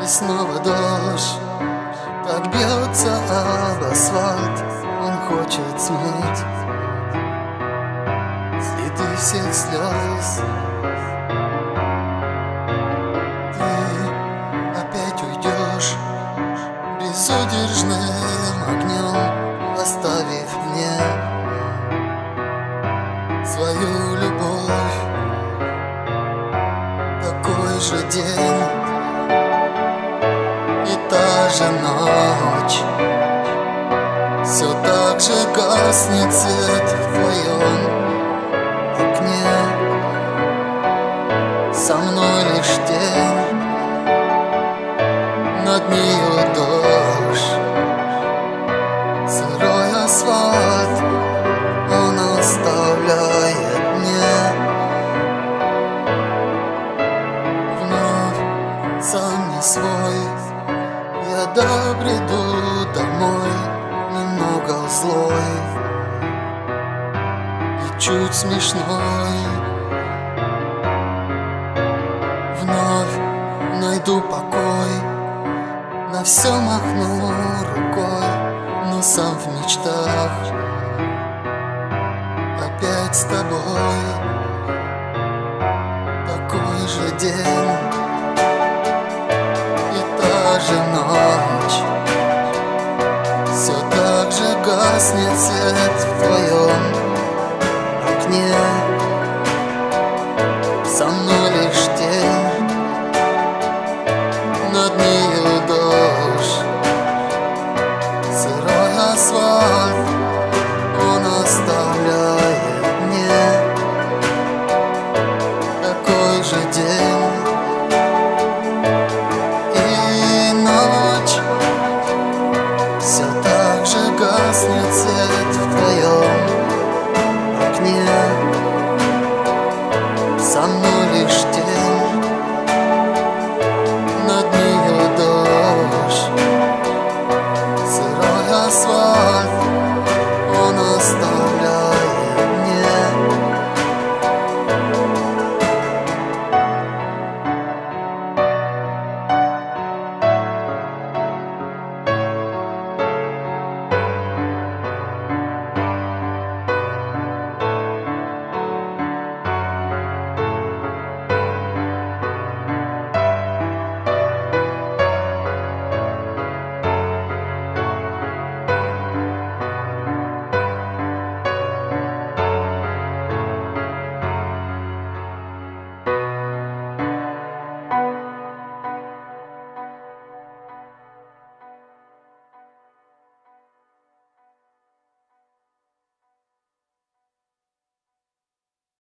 И снова дождь так бьется об асфальт. Он хочет смыть следы всех слез. Ты опять уйдешь безудержным огнем, оставив мне свою любовь. Такой же день и та же ночь, все так же гаснет свет в твоем окне. Со мной лишь тень, над нею дождь. Сырой асфальт он оставляет мне. Вновь сам не свой, я добреду домой, немного злой и чуть смешной. Вновь найду покой, на все махну рукой, но сам в мечтах опять с тобой.